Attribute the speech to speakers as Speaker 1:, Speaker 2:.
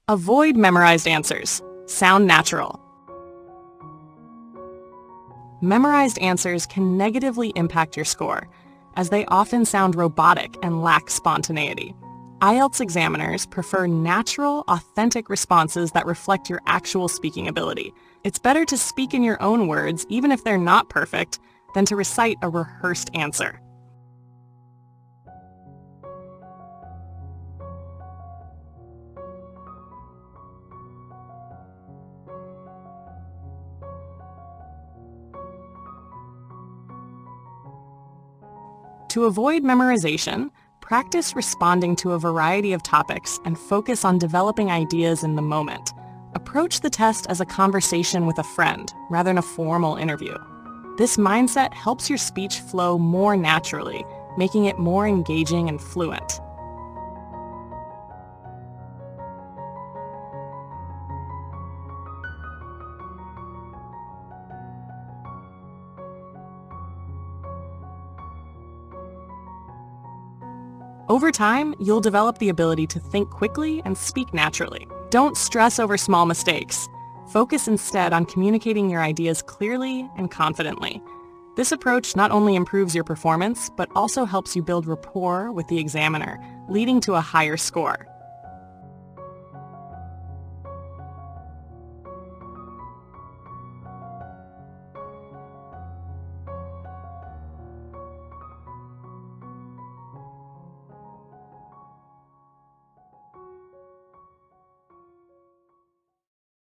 Speaker 1: Avoid memorized answers. Sound natural. Memorized answers can negatively impact your score, as they often sound robotic and lack spontaneity. IELTS examiners prefer natural, authentic responses that reflect your actual speaking ability. It's better to speak in your own words, even if they're not perfect, than to recite a rehearsed answer. To avoid memorization, practice responding to a variety of topics and focus on developing ideas in the moment. Approach the test as a conversation with a friend rather than a formal interview. This mindset helps your speech flow more naturally, making it more engaging and fluent. Over time, you'll develop the ability to think quickly and speak naturally. Don't stress over small mistakes. Focus instead on communicating your ideas clearly and confidently. This approach not only improves your performance, but also helps you build rapport with the examiner, leading to a higher score.